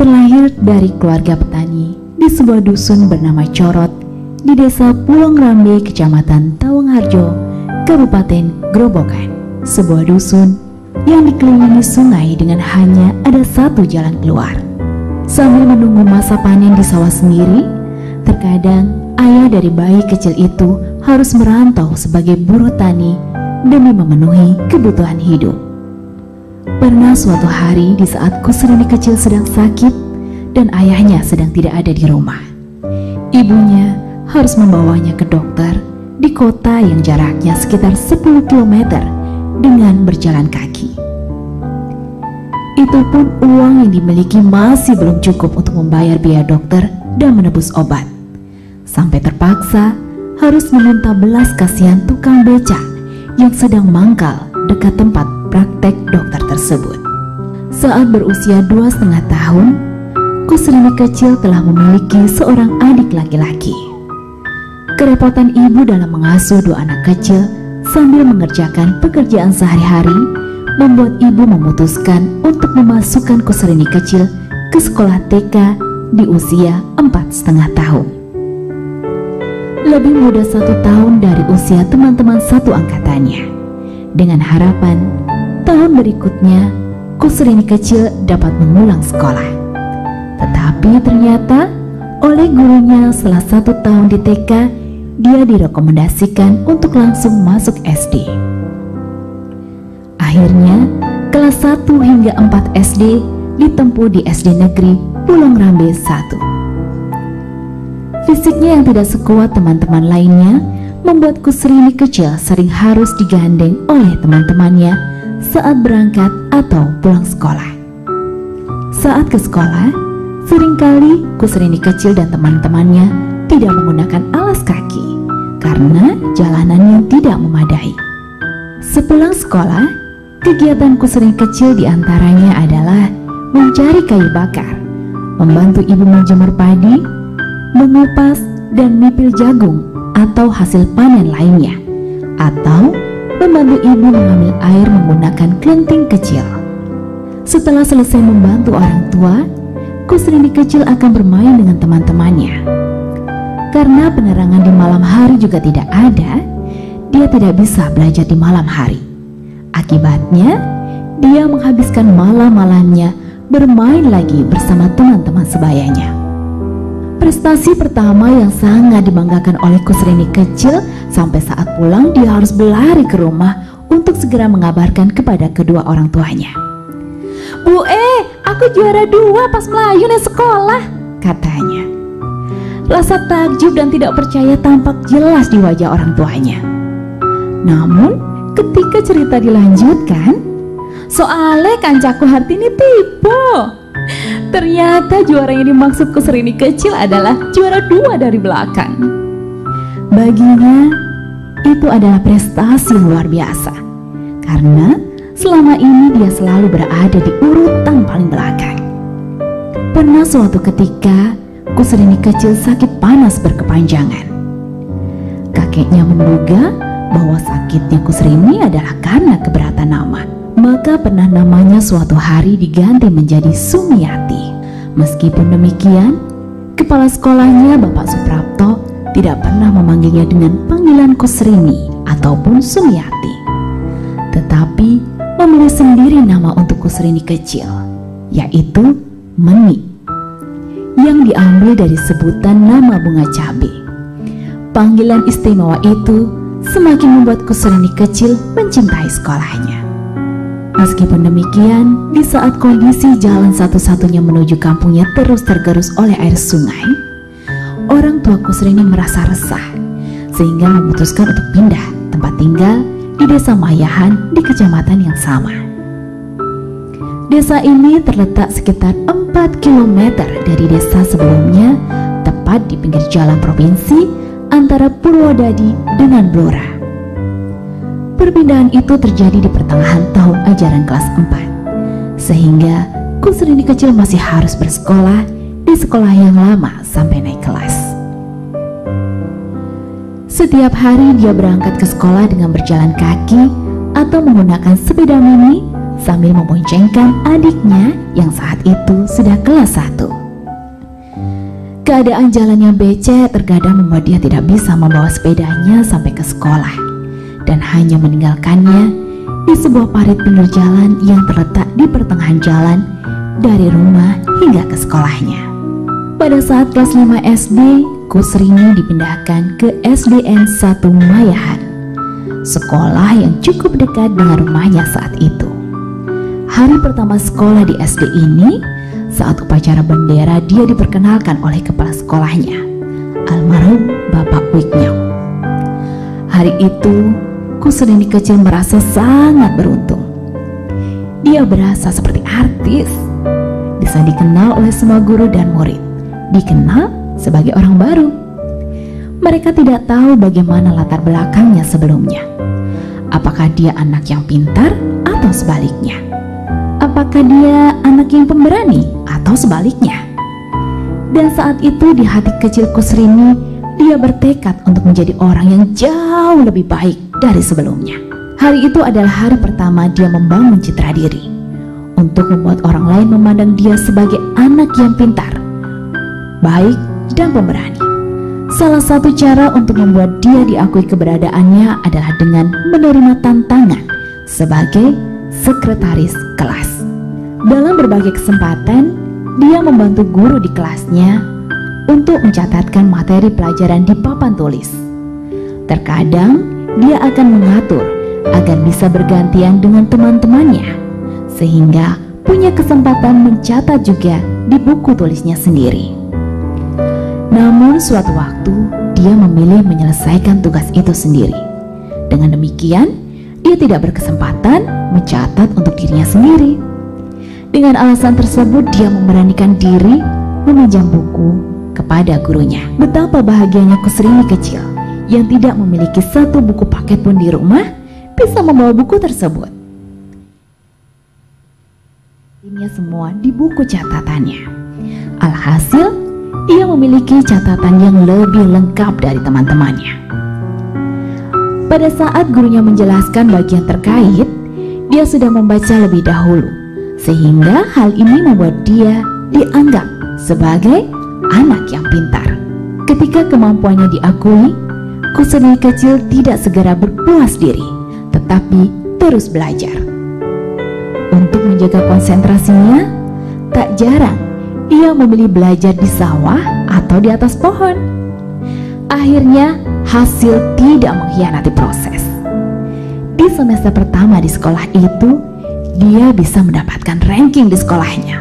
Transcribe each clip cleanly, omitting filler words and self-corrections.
terlahir dari keluarga petani di sebuah dusun bernama Corot di desa Pulang Rambe, Kecamatan Tawangharjo, Kabupaten Grobogan. Sebuah dusun yang dikelilingi sungai dengan hanya ada satu jalan keluar. Sambil menunggu masa panen di sawah sendiri, terkadang ayah dari bayi kecil itu harus merantau sebagai buruh tani demi memenuhi kebutuhan hidup. Pernah suatu hari di saat Kusrini kecil sedang sakit dan ayahnya sedang tidak ada di rumah, ibunya harus membawanya ke dokter di kota yang jaraknya sekitar 10 km dengan berjalan kaki. Itu pun uang yang dimiliki masih belum cukup untuk membayar biaya dokter dan menebus obat. Sampai terpaksa harus meminta belas kasihan tukang beca yang sedang mangkal dekat tempat praktek dokter tersebut. Saat berusia 2,5 tahun, Kusrini kecil telah memiliki seorang adik laki-laki. Kerepotan ibu dalam mengasuh dua anak kecil sambil mengerjakan pekerjaan sehari-hari membuat ibu memutuskan untuk memasukkan Kusrini kecil ke sekolah TK di usia 4,5 tahun. Lebih muda 1 tahun dari usia teman-teman satu angkatannya, dengan harapan tahun berikutnya Kusrini kecil dapat mengulang sekolah. Tetapi ternyata oleh gurunya setelah 1 tahun di TK, dia direkomendasikan untuk langsung masuk SD. Akhirnya, kelas 1 hingga 4 SD ditempuh di SD Negeri Pulang Rambe 1. Fisiknya yang tidak sekuat teman-teman lainnya membuat Kusrini kecil sering harus digandeng oleh teman-temannya saat berangkat atau pulang sekolah. Saat ke sekolah, seringkali Kusrini kecil dan teman-temannya tidak menggunakan alas kaki karena jalanannya tidak memadai. Sepulang sekolah, kegiatan Kusrini kecil diantaranya adalah mencari kayu bakar, membantu ibu menjemur padi, mengupas dan mipil jagung atau hasil panen lainnya, atau membantu ibu mengambil air menggunakan klenting kecil. Setelah selesai membantu orang tua, Kusrini kecil akan bermain dengan teman-temannya. Karena penerangan di malam hari juga tidak ada, dia tidak bisa belajar di malam hari. Akibatnya, dia menghabiskan malam-malamnya bermain lagi bersama teman-teman sebayanya. Prestasi pertama yang sangat dibanggakan oleh Kusrini kecil, sampai saat pulang dia harus berlari ke rumah untuk segera mengabarkan kepada kedua orang tuanya. "Bu, aku juara 2 pas Melayu di sekolah," katanya. Rasa takjub dan tidak percaya tampak jelas di wajah orang tuanya. Namun, ketika cerita dilanjutkan, "Soale kancaku Hartini tiba. Ternyata juara yang dimaksud Kusrini kecil adalah juara 2 dari belakang." Baginya, itu adalah prestasi luar biasa. Karena selama ini dia selalu berada di urutan paling belakang. Pernah suatu ketika, Kusrini kecil sakit panas berkepanjangan. Kakeknya menduga bahwa sakitnya Kusrini adalah karena keberatan nama. Maka pernah namanya suatu hari diganti menjadi Sumiati. Meskipun demikian, kepala sekolahnya Bapak Suprapto tidak pernah memanggilnya dengan panggilan Kusrini ataupun Sumiati, tetapi memilih sendiri nama untuk Kusrini kecil, yaitu Meni, yang diambil dari sebutan nama bunga cabai. Panggilan istimewa itu semakin membuat Kusrini kecil mencintai sekolahnya. Meskipun demikian, di saat kondisi jalan satu-satunya menuju kampungnya terus tergerus oleh air sungai, orang tua Kusrini merasa resah sehingga memutuskan untuk pindah tempat tinggal di desa Mayahan di kecamatan yang sama. Desa ini terletak sekitar 4 km dari desa sebelumnya, tepat di pinggir jalan provinsi antara Purwodadi dengan Blora. Perpindahan itu terjadi di pertengahan tahun ajaran kelas 4, sehingga Kusrini kecil masih harus bersekolah di sekolah yang lama sampai naik kelas. Setiap hari dia berangkat ke sekolah dengan berjalan kaki atau menggunakan sepeda mini sambil memboncengkan adiknya yang saat itu sudah kelas 1. Keadaan jalan yang becek terkadang membuat dia tidak bisa membawa sepedanya sampai ke sekolah dan hanya meninggalkannya di sebuah parit pinggir jalan yang terletak di pertengahan jalan dari rumah hingga ke sekolahnya. Pada saat kelas 5 SD, Kusrini dipindahkan ke SDN 1 Mayahan, sekolah yang cukup dekat dengan rumahnya saat itu. Hari pertama sekolah di SD ini, saat upacara bendera dia diperkenalkan oleh kepala sekolahnya, almarhum Bapak Wiknyau. Hari itu, Kusrini kecil merasa sangat beruntung. Dia berasa seperti artis, bisa dikenal oleh semua guru dan murid, dikenal sebagai orang baru. Mereka tidak tahu bagaimana latar belakangnya sebelumnya. Apakah dia anak yang pintar atau sebaliknya? Apakah dia anak yang pemberani atau sebaliknya? Dan saat itu di hati kecil Kusrini, dia bertekad untuk menjadi orang yang jauh lebih baik dari sebelumnya. Hari itu adalah hari pertama dia membangun citra diri untuk membuat orang lain memandang dia sebagai anak yang pintar, baik, dan pemberani. Salah satu cara untuk membuat dia diakui keberadaannya adalah dengan menerima tantangan sebagai sekretaris kelas. Dalam berbagai kesempatan, dia membantu guru di kelasnya untuk mencatatkan materi pelajaran di papan tulis. Terkadang, dia akan mengatur agar bisa bergantian dengan teman-temannya, sehingga punya kesempatan mencatat juga di buku tulisnya sendiri. Namun suatu waktu dia memilih menyelesaikan tugas itu sendiri. Dengan demikian, dia tidak berkesempatan mencatat untuk dirinya sendiri. Dengan alasan tersebut, dia memberanikan diri meminjam buku kepada gurunya. Betapa bahagianya Kusrini kecil yang tidak memiliki satu buku paket pun di rumah bisa membawa buku tersebut. Ini semua di buku catatannya. Alhasil, dia memiliki catatan yang lebih lengkap dari teman-temannya. Pada saat gurunya menjelaskan bagian terkait, dia sudah membaca lebih dahulu, sehingga hal ini membuat dia dianggap sebagai anak yang pintar. Ketika kemampuannya diakui, Kusrini kecil tidak segera berpuas diri, tetapi terus belajar. Untuk menjaga konsentrasinya, tak jarang ia memilih belajar di sawah atau di atas pohon. Akhirnya, hasil tidak mengkhianati proses. Di semester pertama di sekolah itu, dia bisa mendapatkan ranking di sekolahnya.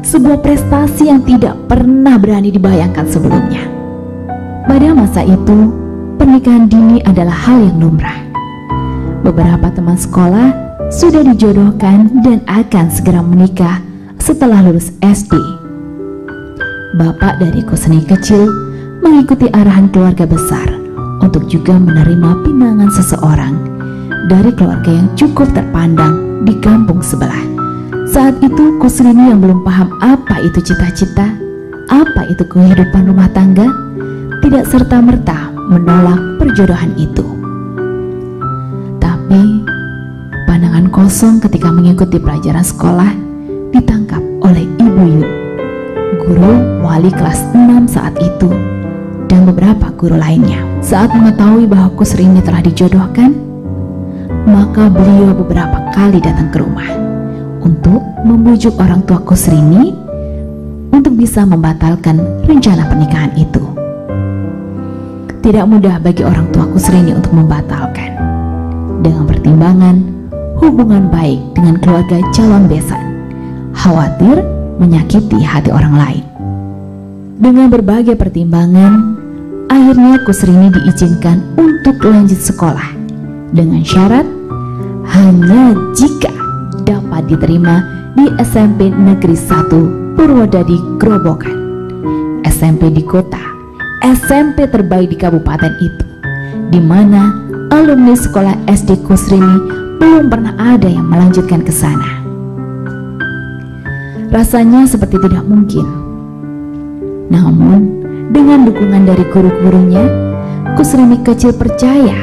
Sebuah prestasi yang tidak pernah berani dibayangkan sebelumnya. Pada masa itu, pernikahan dini adalah hal yang lumrah. Beberapa teman sekolah sudah dijodohkan dan akan segera menikah setelah lulus SD. Bapak dari Kusrini kecil mengikuti arahan keluarga besar untuk juga menerima pinangan seseorang dari keluarga yang cukup terpandang di kampung sebelah. Saat itu Kusrini yang belum paham apa itu cita-cita, apa itu kehidupan rumah tangga, tidak serta-merta menolak perjodohan itu. Tapi pandangan kosong ketika mengikuti pelajaran sekolah ditangkap oleh Ibu Yud, guru wali kelas 6 saat itu, dan beberapa guru lainnya. Saat mengetahui bahwa Kusrini telah dijodohkan, maka beliau beberapa kali datang ke rumah untuk membujuk orang tua Kusrini untuk bisa membatalkan rencana pernikahan itu. Tidak mudah bagi orang tua Kusrini untuk membatalkan, dengan pertimbangan hubungan baik dengan keluarga calon besan, khawatir menyakiti hati orang lain. Dengan berbagai pertimbangan, akhirnya Kusrini diizinkan untuk lanjut sekolah dengan syarat hanya jika dapat diterima di SMP Negeri 1 Purwodadi Grobogan, SMP di kota, SMP terbaik di kabupaten itu, di mana alumni sekolah SD Kusrini belum pernah ada yang melanjutkan ke sana. Rasanya seperti tidak mungkin. Namun, dengan dukungan dari guru-gurunya, Kusrini kecil percaya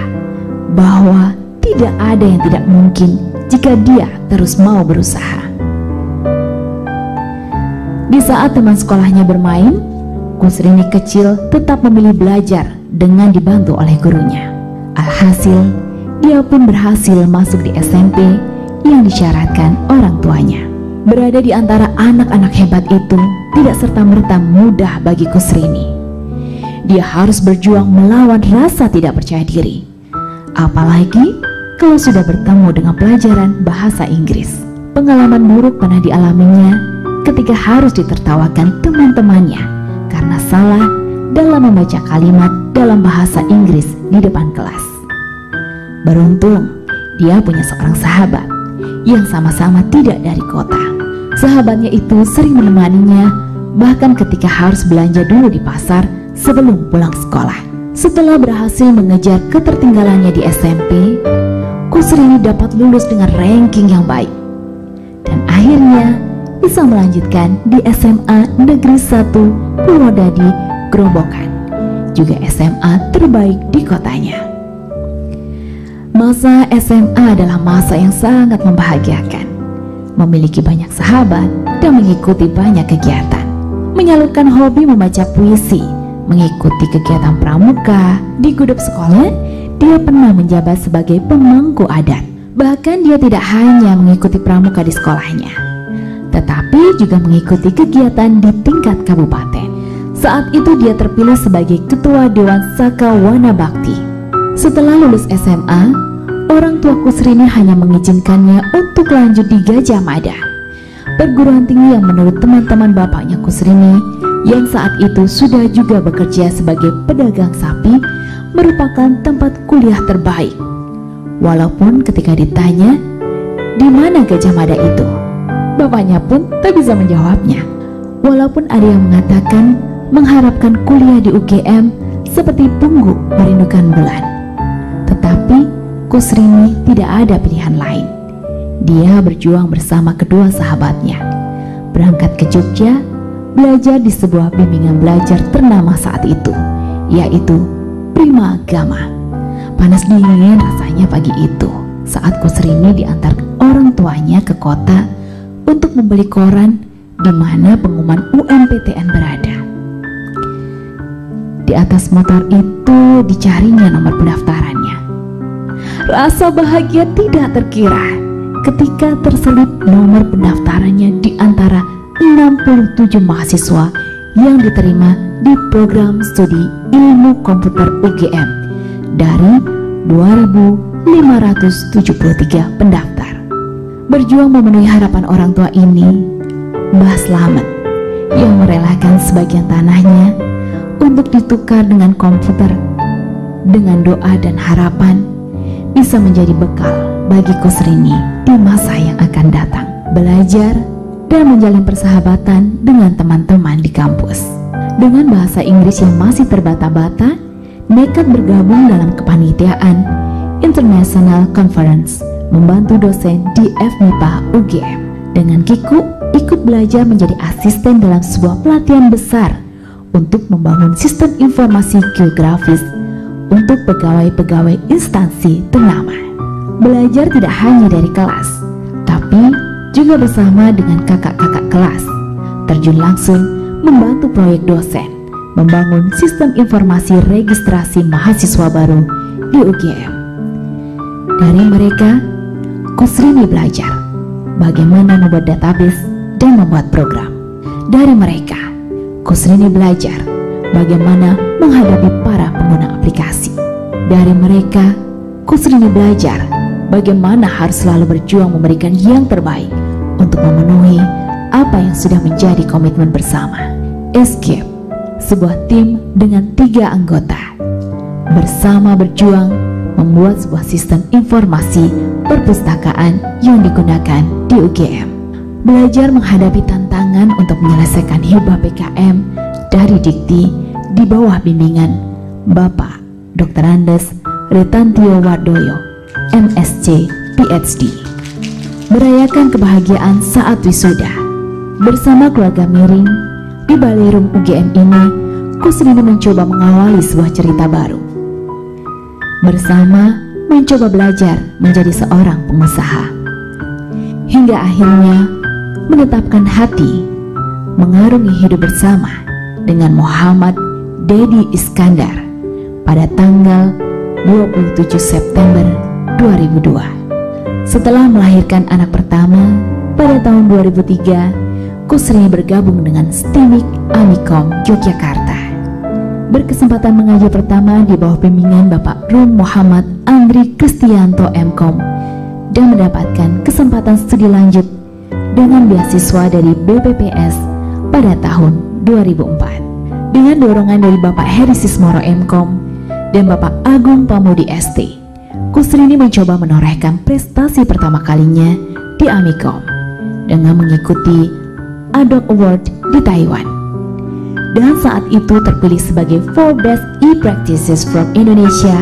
bahwa tidak ada yang tidak mungkin jika dia terus mau berusaha. Di saat teman sekolahnya bermain, Kusrini kecil tetap memilih belajar dengan dibantu oleh gurunya. Alhasil, dia pun berhasil masuk di SMP yang disyaratkan orang tuanya. Berada di antara anak-anak hebat itu tidak serta-merta mudah bagi Kusrini. Dia harus berjuang melawan rasa tidak percaya diri. Apalagi kalau sudah bertemu dengan pelajaran bahasa Inggris. Pengalaman buruk pernah dialaminya ketika harus ditertawakan teman-temannya karena salah dalam membaca kalimat dalam bahasa Inggris di depan kelas. Beruntung, dia punya seorang sahabat yang sama-sama tidak dari kota. Sahabatnya itu sering menemaninya bahkan ketika harus belanja dulu di pasar sebelum pulang sekolah. Setelah berhasil mengejar ketertinggalannya di SMP, Kusrini dapat lulus dengan ranking yang baik dan akhirnya bisa melanjutkan di SMA Negeri 1 Purwodadi, Grobogan, juga SMA terbaik di kotanya. Masa SMA adalah masa yang sangat membahagiakan. Memiliki banyak sahabat dan mengikuti banyak kegiatan. Menyalurkan hobi membaca puisi, mengikuti kegiatan pramuka. Di gudang sekolah, dia pernah menjabat sebagai pemangku adat. Bahkan dia tidak hanya mengikuti pramuka di sekolahnya, tetapi juga mengikuti kegiatan di tingkat kabupaten. Saat itu dia terpilih sebagai Ketua Dewan Saka Wana Bakti. Setelah lulus SMA, orang tua Kusrini hanya mengizinkannya untuk lanjut di Gajah Mada, perguruan tinggi yang menurut teman-teman bapaknya Kusrini yang saat itu sudah juga bekerja sebagai pedagang sapi merupakan tempat kuliah terbaik. Walaupun ketika ditanya di mana Gajah Mada itu, bapaknya pun tak bisa menjawabnya. Walaupun ada yang mengatakan mengharapkan kuliah di UGM seperti punggu merindukan bulan, tetapi Kusrini tidak ada pilihan lain. Dia berjuang bersama kedua sahabatnya, berangkat ke Jogja, belajar di sebuah bimbingan belajar ternama saat itu, yaitu Prima Agama. Panas dingin rasanya pagi itu saat Kusrini diantar orang tuanya ke kota untuk membeli koran di mana pengumuman UMPTN berada. Di atas motor itu dicarinya nomor pendaftarannya. Rasa bahagia tidak terkira ketika terselip nomor pendaftarannya di antara 67 mahasiswa yang diterima di program studi ilmu komputer UGM dari 2.573 pendaftar. Berjuang memenuhi harapan orang tua ini, Mbah Slamet yang merelakan sebagian tanahnya untuk ditukar dengan komputer dengan doa dan harapan bisa menjadi bekal bagi Kusrini di masa yang akan datang, belajar dan menjalin persahabatan dengan teman-teman di kampus. Dengan bahasa Inggris yang masih terbata-bata, nekat bergabung dalam kepanitiaan International Conference, membantu dosen di FMIPA UGM. Dengan Kiku, ikut belajar menjadi asisten dalam sebuah pelatihan besar untuk membangun sistem informasi geografis untuk pegawai-pegawai instansi ternama. Belajar tidak hanya dari kelas, tapi juga bersama dengan kakak-kakak kelas. Terjun langsung membantu proyek dosen, membangun sistem informasi registrasi mahasiswa baru di UGM. Dari mereka, Kusrini belajar bagaimana membuat database dan membuat program. Dari mereka, Kusrini belajar bagaimana menghadapi para pengguna aplikasi. Dari mereka, Kusrini belajar bagaimana harus selalu berjuang memberikan yang terbaik untuk memenuhi apa yang sudah menjadi komitmen bersama. Escape, sebuah tim dengan 3 anggota, bersama berjuang membuat sebuah sistem informasi perpustakaan yang digunakan di UGM. Belajar menghadapi tantangan untuk menyelesaikan hibah PKM dari Dikti di bawah bimbingan Bapak Dr. Andes Ritantio Wardoyo, MSc, PhD. Merayakan kebahagiaan saat wisuda bersama keluarga miring di ballroom UGM ini, Kusrini mencoba mengawali sebuah cerita baru. Bersama mencoba belajar menjadi seorang pengusaha. hingga akhirnya menetapkan hati mengarungi hidup bersama dengan Muhammad Dedi Iskandar pada tanggal 27 September 2002. Setelah melahirkan anak pertama pada tahun 2003, Kusrini bergabung dengan STIMIK Amikom Yogyakarta. Berkesempatan mengaji pertama di bawah bimbingan Bapak Rum Muhammad Andri Kristianto MKom dan mendapatkan kesempatan studi lanjut dengan beasiswa dari BPPS pada tahun 2004. Dengan dorongan dari Bapak Heri Sismoro MKom dan Bapak Agung Pamudi ST, Kusrini mencoba menorehkan prestasi pertama kalinya di Amikom dengan mengikuti ADOK Award di Taiwan. Dan saat itu terpilih sebagai 4 Best E-Practices from Indonesia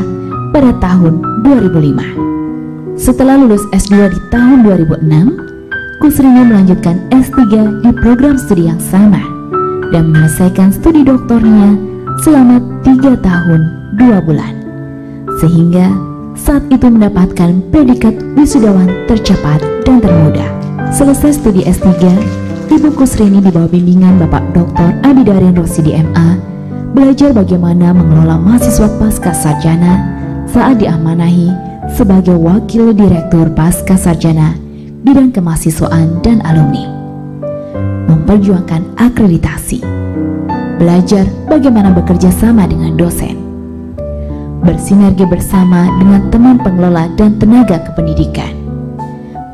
pada tahun 2005. Setelah lulus S2 di tahun 2006, Kusrini melanjutkan S3 di program studi yang sama dan menyelesaikan studi doktornya selama 3 tahun 2 bulan, sehingga saat itu mendapatkan predikat wisudawan tercepat dan termuda. Selesai studi S3, Ibu Kusrini di bawah bimbingan Bapak Dr. Abidarin Rosidi MA belajar bagaimana mengelola mahasiswa pasca sarjana saat diamanahi sebagai Wakil Direktur Pasca Sarjana Bidang Kemahasiswaan dan Alumni, memperjuangkan akreditasi, belajar bagaimana bekerja sama dengan dosen, bersinergi bersama dengan teman pengelola dan tenaga kependidikan,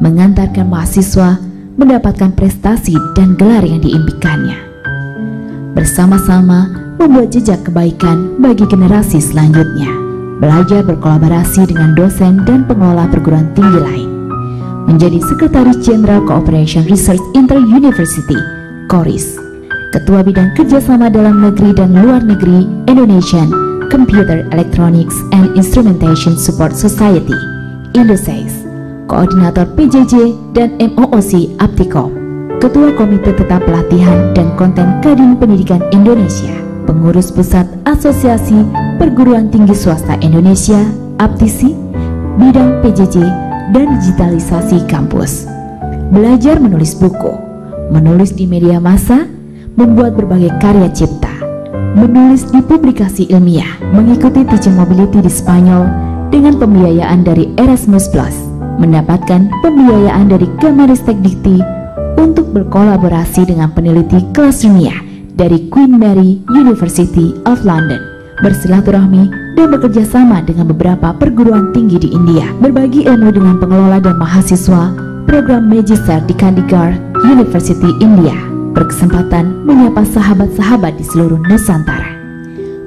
mengantarkan mahasiswa mendapatkan prestasi dan gelar yang diimpikannya, bersama-sama membuat jejak kebaikan bagi generasi selanjutnya, belajar berkolaborasi dengan dosen dan pengelola perguruan tinggi lain, menjadi Sekretaris Jenderal Cooperation Research Inter-University (KORIS), Ketua Bidang Kerjasama Dalam Negeri dan Luar Negeri Indonesian Computer Electronics and Instrumentation Support Society (INDOSAIS), Koordinator PJJ dan MOOC Aptikom, Ketua Komite Tetap Pelatihan dan Konten Kadin Pendidikan Indonesia, Pengurus Pusat Asosiasi Perguruan Tinggi Swasta Indonesia (APTISI), Bidang PJJ dan Digitalisasi Kampus. Belajar menulis buku, menulis di media massa, membuat berbagai karya cipta, menulis di publikasi ilmiah, mengikuti teaching mobility di Spanyol dengan pembiayaan dari Erasmus+, mendapatkan pembiayaan dari Kemenristek Dikti untuk berkolaborasi dengan peneliti kelas dunia dari Queen Mary University of London, bersilaturahmi dan bekerja sama dengan beberapa perguruan tinggi di India, berbagi ilmu dengan pengelola dan mahasiswa program Magister di Chandigarh University India, berkesempatan menyapa sahabat-sahabat di seluruh Nusantara,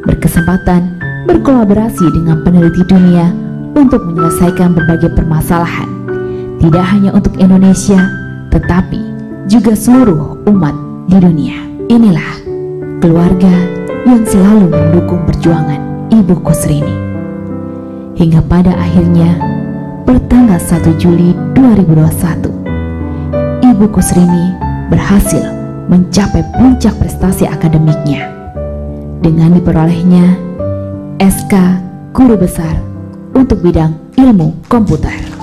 berkesempatan berkolaborasi dengan peneliti dunia untuk menyelesaikan berbagai permasalahan, tidak hanya untuk Indonesia, tetapi juga seluruh umat di dunia. Inilah keluarga yang selalu mendukung perjuangan Ibu Kusrini. Hingga pada akhirnya, pertanggal 1 Juli 2021, Ibu Kusrini berhasil mencapai puncak prestasi akademiknya dengan diperolehnya SK Guru Besar untuk bidang ilmu komputer.